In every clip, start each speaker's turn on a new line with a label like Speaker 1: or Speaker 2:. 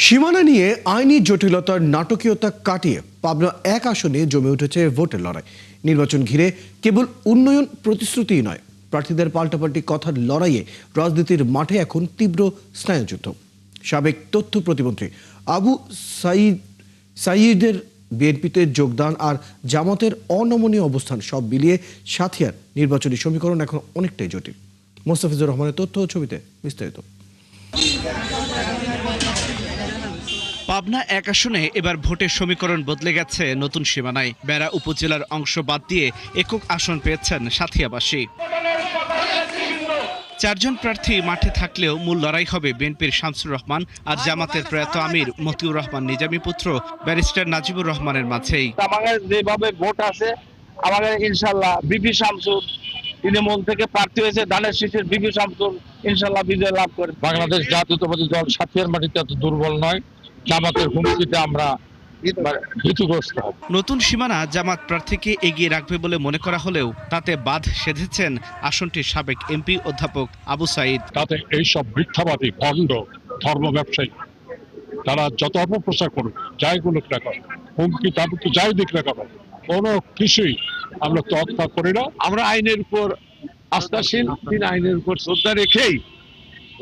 Speaker 1: সীমানা নিয়ে আইনি জটিলতার নাটকীয়তা কাটিয়ে পাবনা এক আসনে জমে উঠেছে ভোটের লড়াই। নির্বাচন ঘিরে কেবল উন্নয়ন প্রতিশ্রুতিই নয়, প্রার্থীদের পাল্টাপাল্টি কথার লড়াইয়ে রাজনীতির মাঠে এখন তীব্র স্নায়ুযুদ্ধ। সাবেক তথ্য প্রতিমন্ত্রী আবু সাইদের বিএনপিতে যোগদান আর জামাতের অনমনীয় অবস্থান সব মিলিয়ে সাথিয়ার নির্বাচনী সমীকরণ এখন অনেকটাই জটিল। মোস্তাফিজুর রহমানের তথ্য ও ছবিতে বিস্তারিত।
Speaker 2: পাবনা এক আসনে এবার ভোটের সমীকরণ বদলে গেছে নতুন সীমানায়। বেড়া উপজেলার অংশ বাদ দিয়ে একক আসন পেয়েছেন সাথিয়াবাসী। 4 জন প্রার্থী মাঠে থাকলেও মূল লড়াই হবে বিএনপির শামসুর রহমান আর জামাতের প্রয়াত আমির মতিউর রহমান নিজামী পুত্র ব্যারিস্টার নাজিবুর রহমানের মাঝেই।
Speaker 3: আমাদের যেভাবে ভোট আছে, আমাদের ইনশাল্লাহ বিপি শামসুর তৃণমূল থেকে প্রার্থী হয়েছে, ধানের শীষের বিপি শামসুর ইনশাল্লাহ বিজয় লাভ করে।
Speaker 4: বাংলাদেশ জাতীয়তাবাদী দল সাথিয়ার মাটিতে এত দুর্বল নয়। জামাতের হুমকিতে আমরা ভীতিগ্রস্ত হব।
Speaker 2: নতুন সীমানা জামাত প্রার্থীকে এগিয়ে রাখবে বলে মনে করা হলেও তাতে বাদ সেধেছেন আসনটির সাবেক এমপি অধ্যাপক আবু সাইদ।
Speaker 4: তাতে এইসব মিথ্যাবাদী ভণ্ড ধর্ম ব্যবসায়ী তারা যত অপপ্রচার করুক, যাই করুক না কেন, হুমকি তাবুকে যাই দিক না কেন, কোনো কিছুই আমরা তোয়াক্কা করি না।
Speaker 3: আমরা আইনের উপর আস্থাশীল, আইনের উপর শ্রদ্ধা রেখেই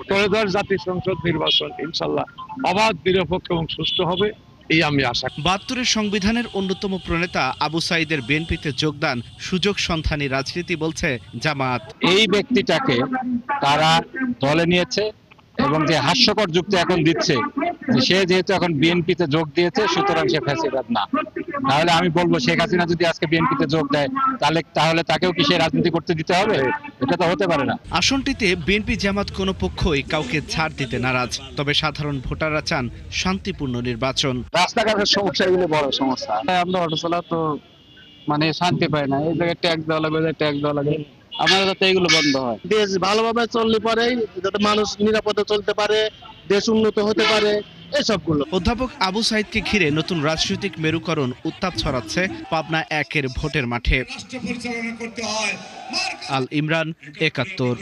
Speaker 3: ত্রয়োদশ জাতীয় সংসদ নির্বাচন ইনশাল্লাহ অবাধ, নিরপেক্ষ এবং সুষ্ঠু হবে, এই আমি আশা।
Speaker 2: 72-এর সংবিধানের অন্যতম প্রণেতা আবু সাইদের বিএনপিতে যোগদান সুযোগ সন্ধানী রাজনীতি বলছে জামাত।
Speaker 5: এই ব্যক্তিটাকে তারা দলে নিয়েছে এবং যে হাস্যকর যুক্তি এখন দিচ্ছে যে সে যেহেতু এখন বিএনপিতে যোগ দিয়েছে সুতরাং সে ফ্যাসিবাদ না। তাহলে আমি বলবো শেখ হাসিনা যদি আজকে বিএনপিতে যোগ দেয় তাহলে তাকেও কি সে রাজনীতি করতে দিতে হবে? এটা তো হতে পারে না।
Speaker 2: আসনটিতে বিএনপি জামাত কোনো পক্ষই কাউকে ছাড় দিতে নারাজ, তবে সাধারণ ভোটাররা চান শান্তিপূর্ণ নির্বাচন।
Speaker 3: রাস্তাঘাটের সমস্যা এগুলো বড় সমস্যা।
Speaker 5: আমরা অটো চালা তো শান্তি পাই না, এই জায়গায় ট্যাক্স দেওয়া লাগবে, ট্যাক্স দেওয়া লাগে, আমাদের যাতে এগুলো বন্ধ হয়।
Speaker 3: দেশ ভালোভাবে চললে পরেই যাতে মানুষ নিরাপদে চলতে পারে, দেশ উন্নত হতে পারে, এসবগুলো।
Speaker 2: অধ্যাপক আবু সাইদকে ঘিরে নতুন রাজনৈতিক মেরুকরণ উত্তাপ ছড়াচ্ছে পাবনা একের ভোটের মাঠে। আল ইমরান, 71।